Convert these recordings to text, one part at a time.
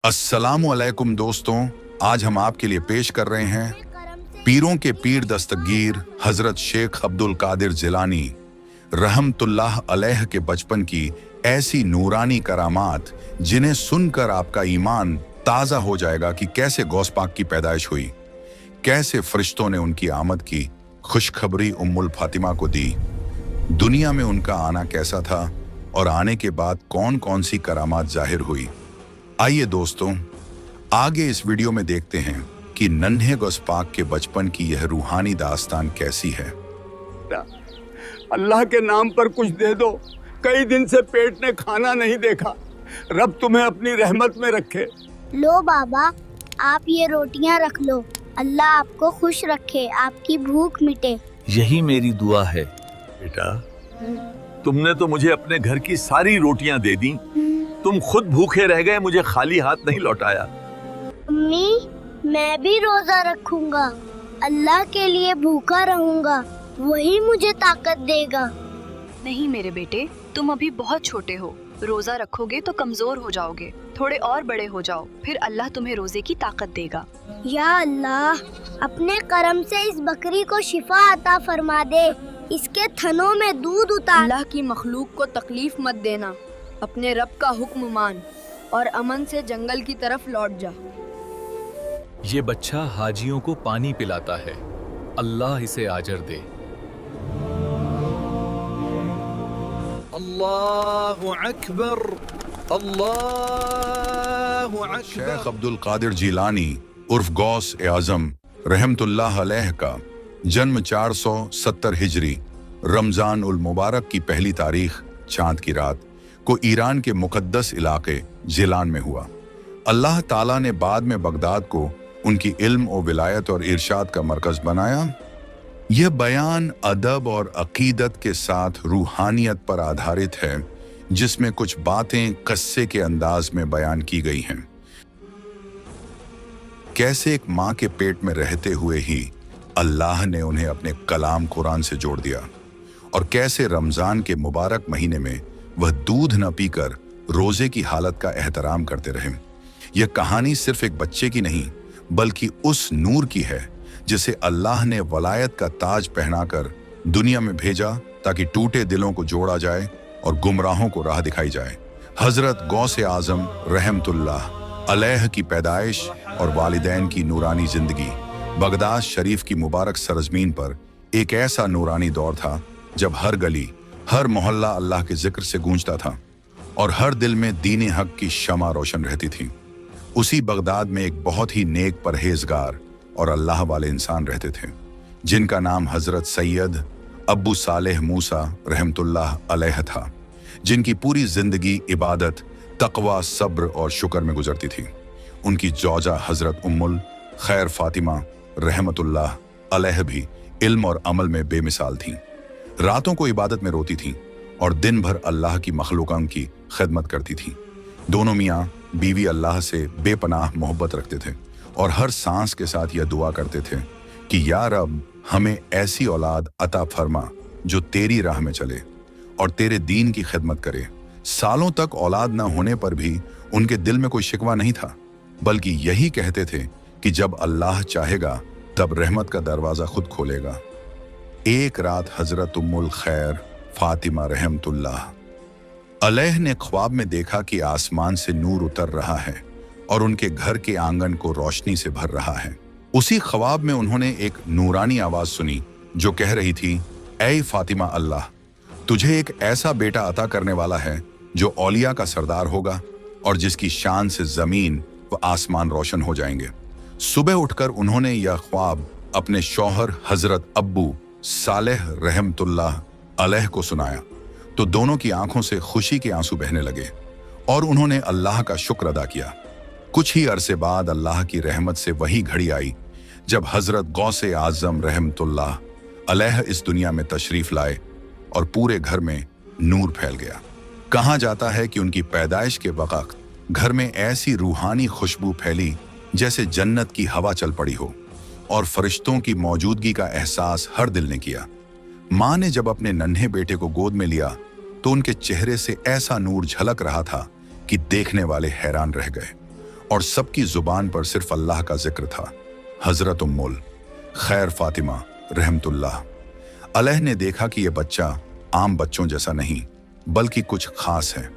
अस्सलामुअलैकुम दोस्तों, आज हम आपके लिए पेश कर रहे हैं पीरों के पीर दस्तगीर हजरत शेख अब्दुल कादिर जिलानी रहमतुल्लाह अलैह के बचपन की ऐसी नूरानी करामात जिन्हें सुनकर आपका ईमान ताज़ा हो जाएगा कि कैसे गौस पाक की पैदाइश हुई, कैसे फरिश्तों ने उनकी आमद की खुशखबरी उम्मुल फातिमा को दी, दुनिया में उनका आना कैसा था और आने के बाद कौन कौन सी करामात जाहिर हुई। आइए दोस्तों, आगे इस वीडियो में देखते हैं कि नन्हे गौस पाक के बचपन की यह रूहानी दास्तान कैसी है। अल्लाह के नाम पर कुछ दे दो, कई दिन से पेट ने खाना नहीं देखा, रब तुम्हें अपनी रहमत में रखे। लो बाबा, आप ये रोटियां रख लो, अल्लाह आपको खुश रखे, आपकी भूख मिटे। यही मेरी दुआ है। बेटा, तुमने तो मुझे अपने घर की सारी रोटियां दे दी, तुम खुद भूखे रह गए, मुझे खाली हाथ नहीं लौटाया। अम्मी, मैं भी रोजा रखूंगा, अल्लाह के लिए भूखा रहूंगा, वही मुझे ताकत देगा। नहीं मेरे बेटे, तुम अभी बहुत छोटे हो, रोजा रखोगे तो कमजोर हो जाओगे, थोड़े और बड़े हो जाओ, फिर अल्लाह तुम्हें रोजे की ताकत देगा। या अल्लाह, अपने करम से इस बकरी को शिफा अता फरमा दे, इसके थनों में दूध उतार। अल्लाह की मखलूक को तकलीफ मत देना, अपने रब का हुक्म मान और अमन से जंगल की तरफ लौट जा। ये बच्चा हाजियों को पानी पिलाता है, अल्लाह इसे आजर दे। अल्लाहु अकबर, अल्लाहु अकबर। शेख अब्दुल कादिर जिलानी उर्फ गौस ए आजम रहमतुल्लाह अलैह का जन्म 470 हिजरी रमजान उल मुबारक की पहली तारीख चांद की रात को ईरान के मुकद्दस इलाके जिलान में हुआ। अल्लाह ताला ने बाद में बगदाद को उनकी इल्म और विलायत और इरशाद का मरकज बनाया। यह बयान अदब और अकीदत के साथ रूहानियत पर आधारित है, जिसमें कुछ बातें कस्से के अंदाज में बयान की गई हैं। कैसे एक माँ के पेट में रहते हुए ही अल्लाह ने उन्हें अपने कलाम कुरान से जोड़ दिया और कैसे रमजान के मुबारक महीने में वह दूध न पीकर रोजे की हालत का एहतराम करते रहे। यह कहानी सिर्फ एक बच्चे की नहीं, बल्कि उस नूर की है जिसे अल्लाह ने वलायत का ताज पहनाकर दुनिया में भेजा ताकि टूटे दिलों को जोड़ा जाए और गुमराहों को राह दिखाई जाए। हजरत गौसे आजम रहमतुल्लाह अलैह की पैदाइश और वालिदैन की नूरानी जिंदगी बगदाद शरीफ की मुबारक सरजमीन पर एक ऐसा नूरानी दौर था जब हर गली, हर मोहल्ला अल्लाह के जिक्र से गूंजता था और हर दिल में दीन हक की शमा रोशन रहती थी। उसी बगदाद में एक बहुत ही नेक परहेजगार और अल्लाह वाले इंसान रहते थे, जिनका नाम हजरत सैयद अब्बू सालेह मूसा रहमतुल्लाह अलैह था, जिनकी पूरी जिंदगी इबादत, तकवा, सब्र और शुक्र में गुजरती थी। उनकी जौजा हजरत उम्मुल खैर फातिमा रहमतुल्लाह अलैह भी इल्म और अमल में बेमिसाल थीं। रातों को इबादत में रोती थीं और दिन भर अल्लाह की मखलूकान की खिदमत करती थीं। दोनों मियाँ बीवी अल्लाह से बेपनाह मोहब्बत रखते थे और हर सांस के साथ यह दुआ करते थे कि या रब, हमें ऐसी औलाद अता फरमा जो तेरी राह में चले और तेरे दीन की खिदमत करे। सालों तक औलाद न होने पर भी उनके दिल में कोई शिकवा नहीं था, बल्कि यही कहते थे कि जब अल्लाह चाहेगा तब रहमत का दरवाजा खुद खोलेगा। एक रात हजरत उम्मुल खैर फातिमा रहमतुल्लाह अलैह ने ख्वाब में देखा कि आसमान से नूर उतर रहा है और उनके घर के आंगन को रोशनी से भर रहा है। उसी ख्वाब में उन्होंने एक नूरानी आवाज सुनी जो कह रही थी, ऐ फातिमा, अल्लाह तुझे एक ऐसा बेटा अता करने वाला है जो औलिया का सरदार होगा और जिसकी शान से जमीन व आसमान रोशन हो जाएंगे। सुबह उठकर उन्होंने यह ख्वाब अपने शौहर हजरत अब्बू सालेह रहमतुल्लाह अलैह को सुनाया तो दोनों की आंखों से खुशी के आंसू बहने लगे और उन्होंने अल्लाह का शुक्र अदा किया। कुछ ही अरसे बाद अल्लाह की रहमत से वही घड़ी आई जब हजरत गौसे आजम रहमतुल्लाह अलैह इस दुनिया में तशरीफ लाए और पूरे घर में नूर फैल गया। कहा जाता है कि उनकी पैदाइश के वक्त घर में ऐसी रूहानी खुशबू फैली जैसे जन्नत की हवा चल पड़ी हो और फरिश्तों की मौजूदगी का एहसास हर दिल ने किया। माँ ने जब अपने नन्हे बेटे को गोद में लिया तो उनके चेहरे से ऐसा नूर झलक रहा था कि देखने वाले हैरान रह गए और सबकी जुबान पर सिर्फ अल्लाह का जिक्र था। हजरत उम्मुल खैर फातिमा रहमतुल्लाह अलैह ने देखा कि यह बच्चा आम बच्चों जैसा नहीं बल्कि कुछ खास है।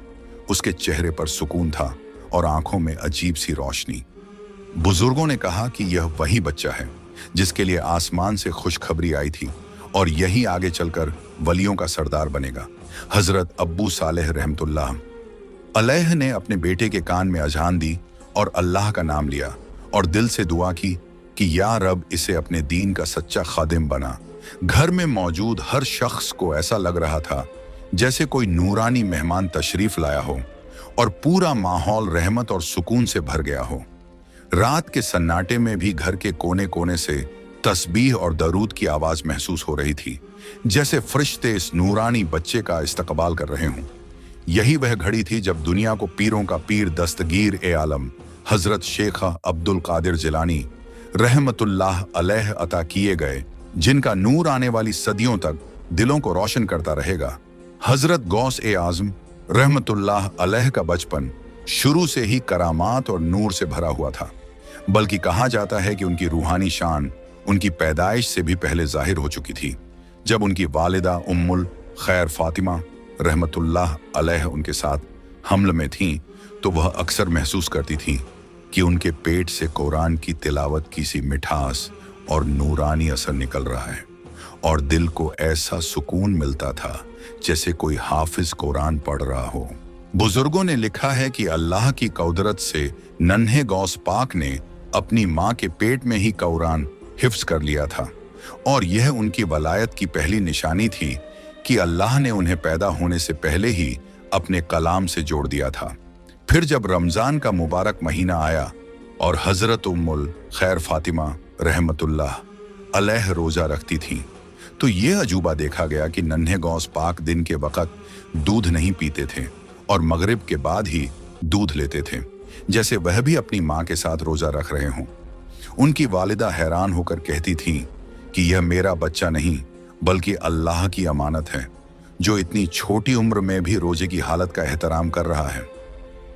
उसके चेहरे पर सुकून था और आंखों में अजीब सी रोशनी। बुजुर्गों ने कहा कि यह वही बच्चा है जिसके लिए आसमान से खुशखबरी आई थी और यही आगे चलकर वलियों का सरदार बनेगा। हजरत अब्बू सालेह रहमतुल्लाह अलैह ने अपने बेटे के कान में अजान दी और अल्लाह का नाम लिया और दिल से दुआ की कि या रब इसे अपने दीन का सच्चा खादिम बना। घर में मौजूद हर शख्स को ऐसा लग रहा था जैसे कोई नूरानी मेहमान तशरीफ लाया हो और पूरा माहौल रहमत और सुकून से भर गया हो। रात के सन्नाटे में भी घर के कोने कोने से तस्बीह और दरूद की आवाज महसूस हो रही थी, जैसे फरिश्ते इस नूरानी बच्चे का इस्तकबाल कर रहे हों। यही वह घड़ी थी जब दुनिया को पीरों का पीर दस्तगीर ए आलम हजरत शेख अब्दुल कादिर जिलानी रहमतुल्लाह अलैह अता किए गए, जिनका नूर आने वाली सदियों तक दिलों को रोशन करता रहेगा। हजरत गौस ए आजम रहमतुल्लाह अलैह का बचपन शुरू से ही करामात और नूर से भरा हुआ था, बल्कि कहा जाता है कि उनकी रूहानी शान उनकी पैदाइश से भी पहले जाहिर हो चुकी थी। जब उनकी वालिदा उम्मुल खैर फातिमा रहमतुल्लाह अलैह उनके साथ हमल में थीं, तो वह अक्सर महसूस करती थीं कि उनके पेट से कुरान की तिलावत की सी मिठास और नूरानी असर निकल रहा है और दिल को ऐसा सुकून मिलता था जैसे कोई हाफिज कुरान पढ़ रहा हो। बुजुर्गों ने लिखा है कि अल्लाह की कुदरत से नन्हे गौस पाक ने अपनी माँ के पेट में ही कुरान हिफ्ज कर लिया था और यह उनकी वलायत की पहली निशानी थी कि अल्लाह ने उन्हें पैदा होने से पहले ही अपने कलाम से जोड़ दिया था। फिर जब रमजान का मुबारक महीना आया और हजरत उम्मुल खैर फातिमा रहमतुल्लाह अलैह रोजा रखती थीं, तो यह अजूबा देखा गया कि नन्हे गौस पाक दिन के वक़्त दूध नहीं पीते थे और मगरिब के बाद ही दूध लेते थे, जैसे वह भी अपनी माँ के साथ रोजा रख रहे हों। उनकी वालिदा हैरान होकर कहती थीं कि यह मेरा बच्चा नहीं बल्कि अल्लाह की अमानत है, जो इतनी छोटी उम्र में भी रोजे की हालत का एहतराम कर रहा है।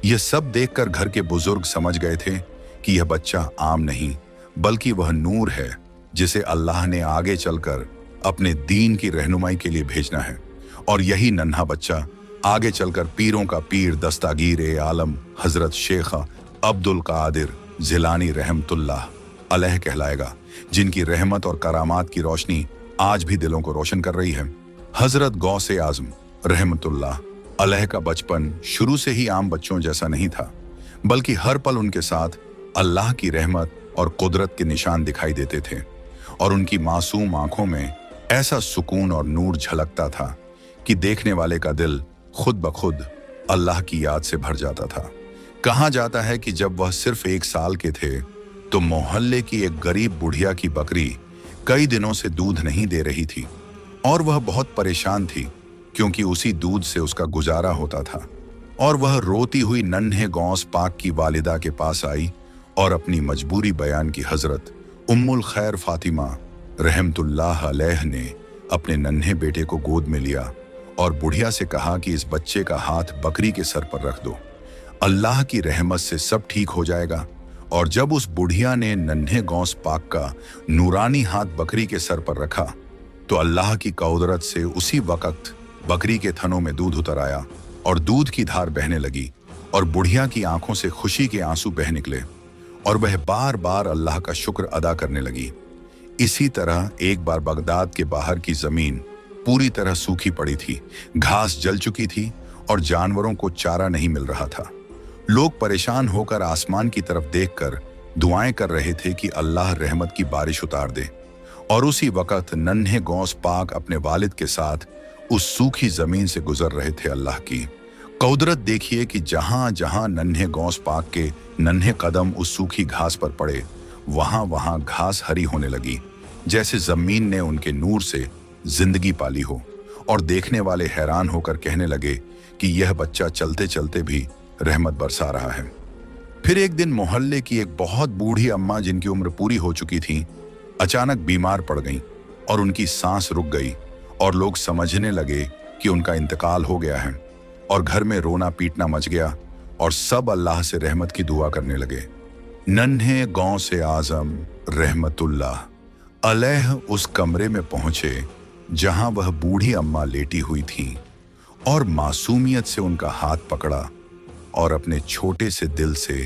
यह सब देखकर घर के बुजुर्ग समझ गए थे कि यह बच्चा आम नहीं बल्कि वह नूर है जिसे अल्लाह ने आगे चलकर अपने दीन की रहनुमाई के लिए भेजना है। और यही नन्हा बच्चा आगे चलकर पीरों का पीर दस्तागीर ए आलम हजरत शेख अब्दुल कादिर जिलानी रहमतुल्लाह अलैह कहलाएगा, जिनकी रहमत और करामात की रोशनी आज भी दिलों को रोशन कर रही है। हजरत गौस ए आजम रहमतुल्लाह अलैह का बचपन शुरू से ही आम बच्चों जैसा नहीं था, बल्कि हर पल उनके साथ अल्लाह की रहमत और कुदरत के निशान दिखाई देते थे और उनकी मासूम आंखों में ऐसा सुकून और नूर झलकता था कि देखने वाले का दिल खुद ब खुद अल्लाह की याद से भर जाता था। कहा जाता है कि जब वह सिर्फ 1 साल के थे तो मोहल्ले की एक गरीब बुढ़िया की बकरी कई दिनों से दूध नहीं दे रही थी और वह बहुत परेशान थी क्योंकि उसी दूध से उसका गुजारा होता था। और वह रोती हुई नन्हे गौस पाक की वालिदा के पास आई और अपनी मजबूरी बयान की। हजरत उम्मुल खैर फातिमा रहमतुल्लाह अलैह ने अपने नन्हे बेटे को गोद में लिया और बुढ़िया से कहा कि इस बच्चे का हाथ बकरी के सर पर रख दो, अल्लाह की रहमत से सब ठीक हो जाएगा। और जब उस बुढ़िया ने नन्हे गौस पाक का नूरानी हाथ बकरी के सर पर रखा तो अल्लाह की कुदरत से उसी वक्त बकरी के थनों में दूध उतर आया और दूध की धार बहने लगी और बुढ़िया की आंखों से खुशी के आंसू बह निकले और वह बार बार अल्लाह का शुक्र अदा करने लगी। इसी तरह एक बार बगदाद के बाहर की जमीन पूरी तरह सूखी पड़ी थी, घास जल चुकी थी और जानवरों को चारा नहीं मिल रहा था। लोग परेशान होकर आसमान की तरफ देखकर दुआएं कर रहे थे कि अल्लाह रहमत की बारिश उतार दे। और उसी वक्त नन्हे गौस पाक अपने वालिद के साथ उस सूखी जमीन से गुजर रहे थे। अल्लाह की कुदरत देखिए कि जहां जहां नन्हे गौस पाक के नन्हे कदम उस सूखी घास पर पड़े, वहां वहां घास हरी होने लगी, जैसे जमीन ने उनके नूर से जिंदगी पाली हो। और देखने वाले हैरान होकर कहने लगे कि यह बच्चा चलते चलते भी रहमत बरसा रहा है। फिर एक दिन मोहल्ले की एक बहुत बूढ़ी अम्मा, जिनकी उम्र पूरी हो चुकी थी, अचानक बीमार पड़ गईं और उनकी सांस रुक गई और लोग समझने लगे कि उनका इंतकाल हो गया है और घर में रोना पीटना मच गया। और सब अल्लाह से रहमत की दुआ करने लगे। नन्हे गौस आजम रहमतुल्लाह अलैह उस कमरे में पहुंचे जहां वह बूढ़ी अम्मा लेटी हुई थी और मासूमियत से उनका हाथ पकड़ा और अपने छोटे से दिल से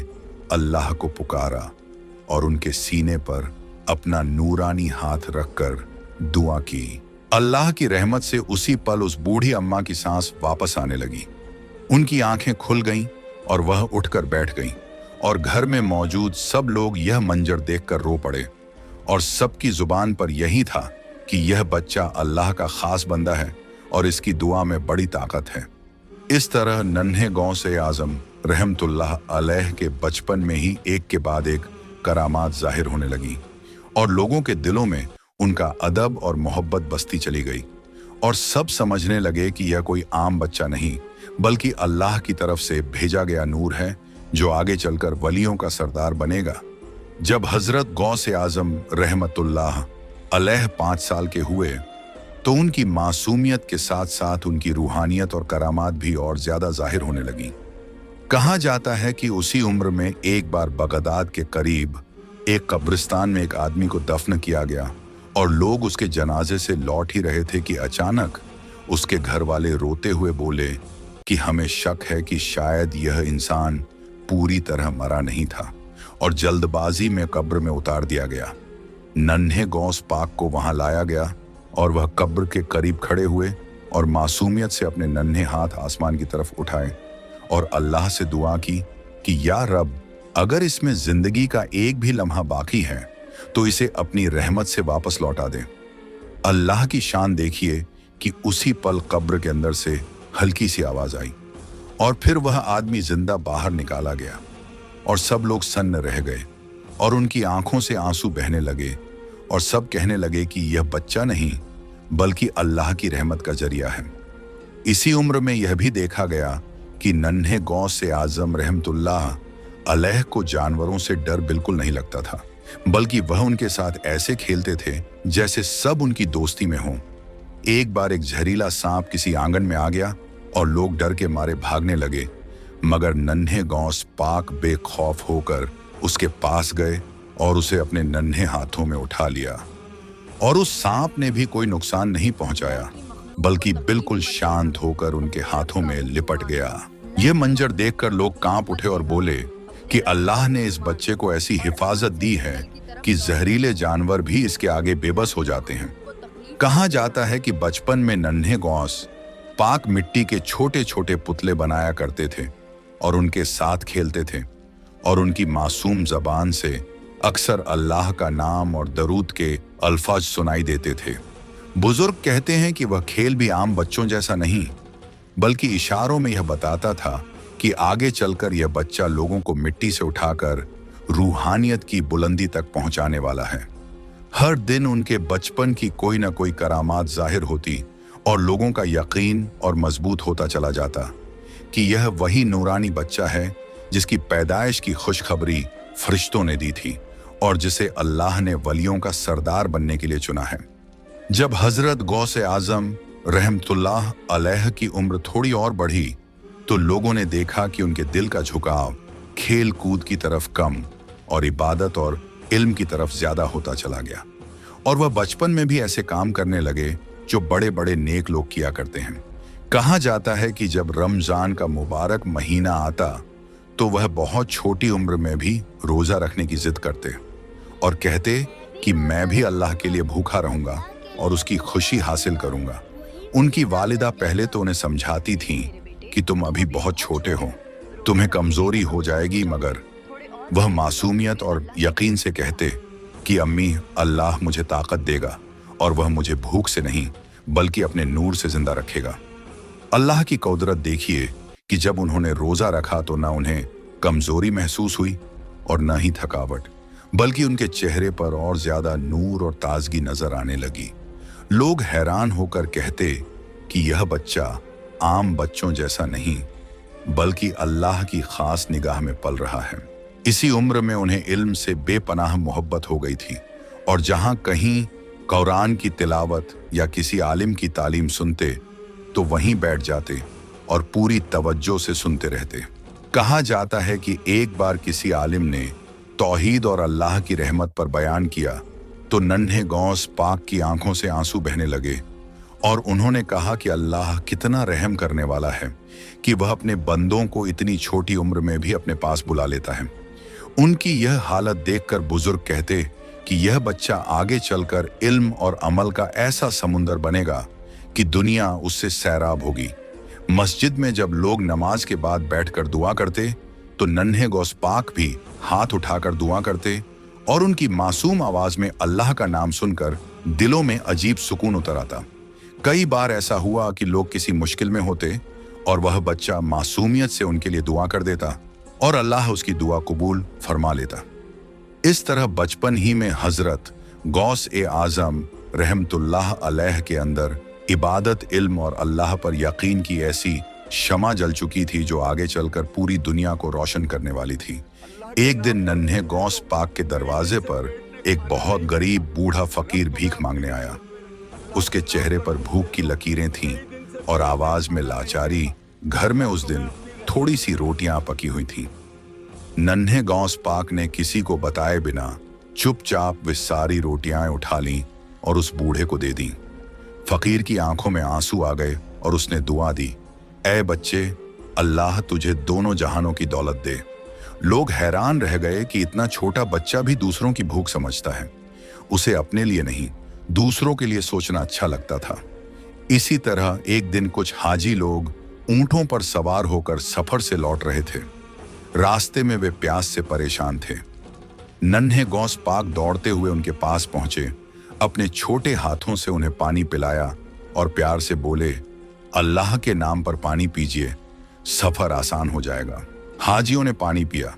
अल्लाह को पुकारा और उनके सीने पर अपना नूरानी हाथ रखकर दुआ की। अल्लाह की रहमत से उसी पल उस बूढ़ी अम्मा की सांस वापस आने लगी। उनकी आंखें खुल गईं और वह उठकर बैठ गईं और घर में मौजूद सब लोग यह मंजर देखकर रो पड़े और सबकी जुबान पर यही था कि यह बच्चा अल्लाह का खास बंदा है और इसकी दुआ में बड़ी ताकत है। इस तरह नन्हे गौस आजम रहमतुल्लाह अलैह के बचपन में ही एक के बाद एक करामात जाहिर होने लगी और लोगों के दिलों में उनका अदब और मोहब्बत बसती चली गई और सब समझने लगे कि यह कोई आम बच्चा नहीं बल्कि अल्लाह की तरफ से भेजा गया नूर है जो आगे चलकर वलियों का सरदार बनेगा। जब हजरत गौस आजम रहमतुल्लाह अलैह 5 साल के हुए तो उनकी मासूमियत के साथ साथ उनकी रूहानियत और करामात भी और ज्यादा जाहिर होने लगी। कहा जाता है कि उसी उम्र में एक बार बगदाद के करीब एक कब्रिस्तान में एक आदमी को दफन किया गया और लोग उसके जनाजे से लौट ही रहे थे कि अचानक उसके घर वाले रोते हुए बोले कि हमें शक है कि शायद यह इंसान पूरी तरह मरा नहीं था और जल्दबाजी में कब्र में उतार दिया गया। नन्हे गौस पाक को वहां लाया गया और वह कब्र के करीब खड़े हुए और मासूमियत से अपने नन्हे हाथ आसमान की तरफ उठाए और अल्लाह से दुआ की कि या रब, अगर इसमें जिंदगी का एक भी लम्हा बाकी है तो इसे अपनी रहमत से वापस लौटा दे। अल्लाह की शान देखिए कि उसी पल कब्र के अंदर से हल्की सी आवाज आई और फिर वह आदमी जिंदा बाहर निकाला गया और सब लोग सन्न रह गए और उनकी आंखों से आंसू बहने लगे और सब कहने लगे कि यह बच्चा नहीं बल्कि अल्लाह की रहमत का जरिया है। इसी उम्र में यह भी देखा गया कि नन्हे गौस आजम रहमतुल्लाह अलैह को जानवरों से डर बिल्कुल नहीं लगता था बल्कि वह उनके साथ ऐसे खेलते थे जैसे सब उनकी दोस्ती में हों। एक बार एक जहरीला सांप किसी आंगन में आ गया और लोग डर के मारे भागने लगे, मगर नन्हे गौस पाक बेखौफ होकर उसके पास गए और उसे अपने नन्हे हाथों में उठा लिया और उस सांप ने भी कोई नुकसान नहीं पहुंचाया बल्कि बिल्कुल शांत होकर उनके हाथों में लिपट गया। यह मंजर देखकर लोग कांप उठे और बोले कि अल्लाह ने इस बच्चे को ऐसी हिफाजत दी है कि जहरीले जानवर भी इसके आगे बेबस हो जाते हैं। कहा जाता है कि बचपन में नन्हे गौस पाक मिट्टी के छोटे छोटे पुतले बनाया करते थे और उनके साथ खेलते थे और उनकी मासूम जबान से अक्सर अल्लाह का नाम और दरूद के अल्फाज सुनाई देते थे। बुजुर्ग कहते हैं कि वह खेल भी आम बच्चों जैसा नहीं बल्कि इशारों में यह बताता था कि आगे चलकर यह बच्चा लोगों को मिट्टी से उठाकर रूहानियत की बुलंदी तक पहुंचाने वाला है। हर दिन उनके बचपन की कोई ना कोई करामात जाहिर होती और लोगों का यकीन और मजबूत होता चला जाता कि यह वही नूरानी बच्चा है जिसकी पैदाइश की खुशखबरी फरिश्तों ने दी थी और जिसे अल्लाह ने वलियों का सरदार बनने के लिए चुना है। जब हजरत गौस आजम रहमतुल्लाह अलैह की उम्र थोड़ी और बढ़ी तो लोगों ने देखा कि उनके दिल का झुकाव खेल कूद की तरफ कम और इबादत और इल्म की तरफ ज्यादा होता चला गया और वह बचपन में भी ऐसे काम करने लगे जो बड़े बड़े नेक लोग किया करते हैं। कहा जाता है कि जब रमजान का मुबारक महीना आता तो वह बहुत छोटी उम्र में भी रोजा रखने की जिद करते और कहते कि मैं भी अल्लाह के लिए भूखा रहूंगा और उसकी खुशी हासिल करूंगा। उनकी वालिदा पहले तो उन्हें समझाती थीं कि तुम अभी बहुत छोटे हो, तुम्हें कमजोरी हो जाएगी, मगर वह मासूमियत और यकीन से कहते कि अम्मी, अल्लाह मुझे ताकत देगा और वह मुझे भूख से नहीं बल्कि अपने नूर से जिंदा रखेगा। अल्लाह की कुदरत देखिए कि जब उन्होंने रोजा रखा तो न उन्हें कमजोरी महसूस हुई और न ही थकावट, बल्कि उनके चेहरे पर और ज्यादा नूर और ताजगी नजर आने लगी। लोग हैरान होकर कहते कि यह बच्चा आम बच्चों जैसा नहीं बल्कि अल्लाह की खास निगाह में पल रहा है। इसी उम्र में उन्हें इल्म से बेपनाह मोहब्बत हो गई थी और जहां कहीं कुरान की तिलावत या किसी आलिम की तालीम सुनते तो वहीं बैठ जाते और पूरी तवज्जो से सुनते रहते। कहा जाता है कि एक बार किसी आलिम ने तौहीद और अल्लाह की रहमत पर बयान किया तो नन्हे गौस पाक की आंखों से आंसू बहने लगे और उन्होंने कहा कि अल्लाह कितना रहम करने वाला है कि वह अपने बंदों को इतनी छोटी उम्र में भी अपने पास बुला लेता है। उनकी यह हालत देखकर बुजुर्ग कहते कि यह बच्चा आगे चलकर इल्म और अमल का ऐसा समुंदर बनेगा कि दुनिया उससे सैराब होगी। मस्जिद में जब लोग नमाज के बाद बैठकर दुआ करते तो नन्हे गौस पाक भी हाथ उठाकर दुआ करते और उनकी मासूम आवाज में अल्लाह का नाम सुनकर दिलों में अजीब सुकून उतर आता। कई बार ऐसा हुआ कि लोग किसी मुश्किल में होते और वह बच्चा मासूमियत से उनके लिए दुआ कर देता और अल्लाह उसकी दुआ कबूल फरमा लेता। इस तरह बचपन ही में हजरत गौस ए आजम रहमतुल्लाह अलैह के अंदर इबादत, इल्म और अल्लाह पर यकीन की ऐसी शमा जल चुकी थी जो आगे चलकर पूरी दुनिया को रोशन करने वाली थी। एक दिन नन्हे गौस पाक के दरवाजे पर एक बहुत गरीब बूढ़ा फकीर भीख मांगने आया। उसके चेहरे पर भूख की लकीरें थीं और आवाज में लाचारी। घर में उस दिन थोड़ी सी रोटियां पकी हुई थीं। नन्हे गौस पाक ने किसी को बताए बिना चुपचाप वे सारी रोटियां उठा लीं और उस बूढ़े को दे दी। फकीर की आंखों में आंसू आ गए और उसने दुआ दी, ऐ बच्चे, अल्लाह तुझे दोनों जहानों की दौलत दे। लोग हैरान रह गए कि इतना छोटा बच्चा भी दूसरों की भूख समझता है। उसे अपने लिए नहीं, दूसरों के लिए सोचना अच्छा लगता था। इसी तरह एक दिन कुछ हाजी लोग ऊंटों पर सवार होकर सफर से लौट रहे थे। रास्ते में वे प्यास से परेशान थे। नन्हे गौस पाक दौड़ते हुए उनके पास पहुंचे, अपने छोटे हाथों से उन्हें पानी पिलाया और प्यार से बोले, अल्लाह के नाम पर पानी पीजिए, सफर आसान हो जाएगा। हाजियों ने पानी पिया,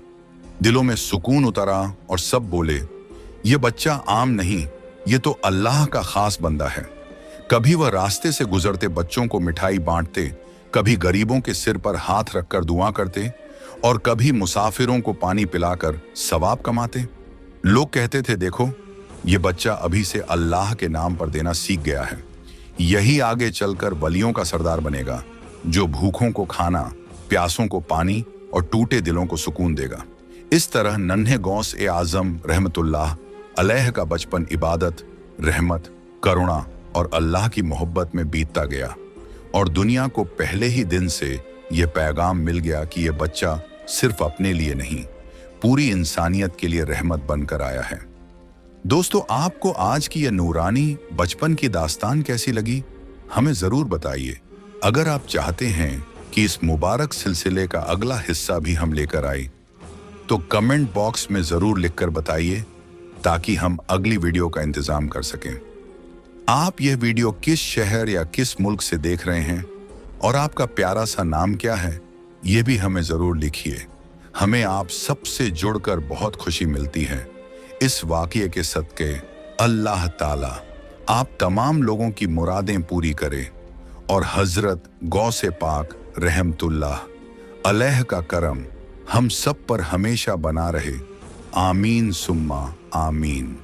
दिलों में सुकून उतरा और सब बोले, ये बच्चा आम नहीं, ये तो अल्लाह का खास बंदा है। कभी वह रास्ते से गुजरते बच्चों को मिठाई बांटते, कभी गरीबों के सिर पर हाथ रखकर दुआ करते और कभी मुसाफिरों को पानी पिलाकर सवाब कमाते। लोग कहते थे, देखो ये बच्चा अभी से अल्लाह के नाम पर देना सीख गया है, यही आगे चलकर वलियों का सरदार बनेगा, जो भूखों को खाना, प्यासों को पानी और टूटे दिलों को सुकून देगा। इस तरह नन्हे गौस ए आजम रहमतुल्लाह अलैह का बचपन इबादत, रहमत, करुणा और अल्लाह की मोहब्बत में बीतता गया और दुनिया को पहले ही दिन से यह पैगाम मिल गया कि यह बच्चा सिर्फ अपने लिए नहीं, पूरी इंसानियत के लिए रहमत बनकर आया है। दोस्तों, आपको आज की यह नूरानी बचपन की दास्तान कैसी लगी? हमें जरूर बताइए। अगर आप चाहते हैं कि इस मुबारक सिलसिले का अगला हिस्सा भी हम लेकर आए तो कमेंट बॉक्स में जरूर लिखकर बताइए ताकि हम अगली वीडियो का इंतजाम कर सकें। आप यह वीडियो किस शहर या किस मुल्क से देख रहे हैं और आपका प्यारा सा नाम क्या है, यह भी हमें जरूर लिखिए। हमें आप सबसे जुड़कर बहुत खुशी मिलती है। इस वाक़ये के सदके अल्लाह ताला आप तमाम लोगों की मुरादें पूरी करे और हजरत गौसे पाक रहमतुल्लाह अलैह का करम हम सब पर हमेशा बना रहे। आमीन सुम्मा आमीन।